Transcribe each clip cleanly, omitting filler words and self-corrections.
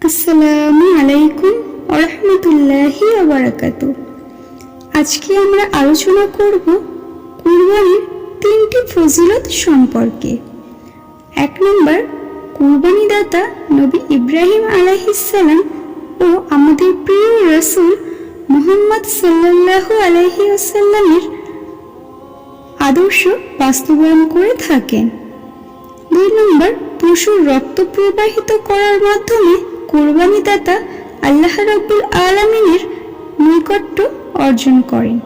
আসসালামু আলাইকুম ওয়া রাহমাতুল্লাহি ওয়া বারাকাতুহু। আজকে আমরা আলোচনা করব কুরবানির 3টি ফজিলত সম্পর্কে। 1 নম্বর, কুরবানি দাতা নবী ইব্রাহিম আলাইহিস সালাম ও আমাদের প্রিয় রাসূল মুহাম্মদ সাল্লাল্লাহু আলাইহি ওয়াসাল্লামের আদর্শ বাস্তবায়ন করে থাকেন। 2 নম্বর, পশুর রক্ত প্রবাহিত করার মাধ্যমে কুরবানি দাতা আল্লাহ রাব্বুল আলামিনের নৈকট্য অর্জন করেন।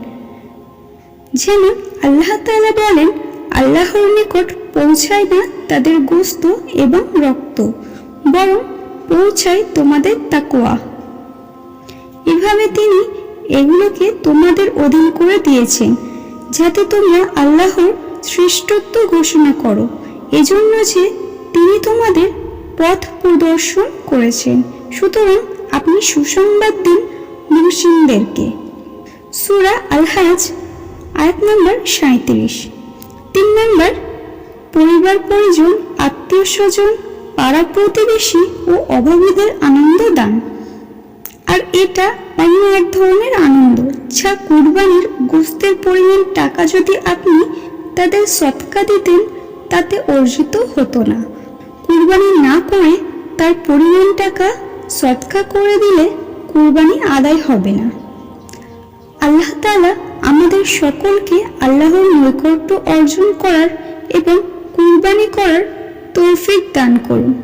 যেমন আল্লাহ তাআলা বলেন, আল্লাহর নিকট পৌঁছায় না তাদের গোশত এবং রক্ত, বরং পৌঁছায় তোমাদের তাকওয়া। এভাবে তিনি এগুলোকে তোমাদের অধীন করে দিয়েছেন যাতে তোমরা আল্লাহর শ্রেষ্ঠত্ব ঘোষণা করো, এজন্য যে তিনি তোমাদের পথ প্রদর্শন করেছেন। সুতরাং আপনি সুসংবাদ দিন মুহসিনদেরকে। সূরা আল-হাজ আয়াত নম্বর 37। 3 নম্বর, পরিবার পরিজন, আত্মীয় স্বজন, পাড়া প্রতিবেশী ও অভাবীদের আনন্দ দান। আর এটা অন্য এক ধরনের আনন্দ যা কুরবানির গোশতের পরিমাণ টাকা যদি আপনি তাদের সদকা দিতেন তাতে অর্জিত হতো না। কুরবানি না করে তার পরিমাণ টাকা সদকা করে দিলে কুরবানি আদায় হবে না। আল্লাহ তাআলা আমাদের সকলকে আল্লাহর নৈকট্য অর্জন করার এবং কুরবানি করার তৌফিক দান করুন।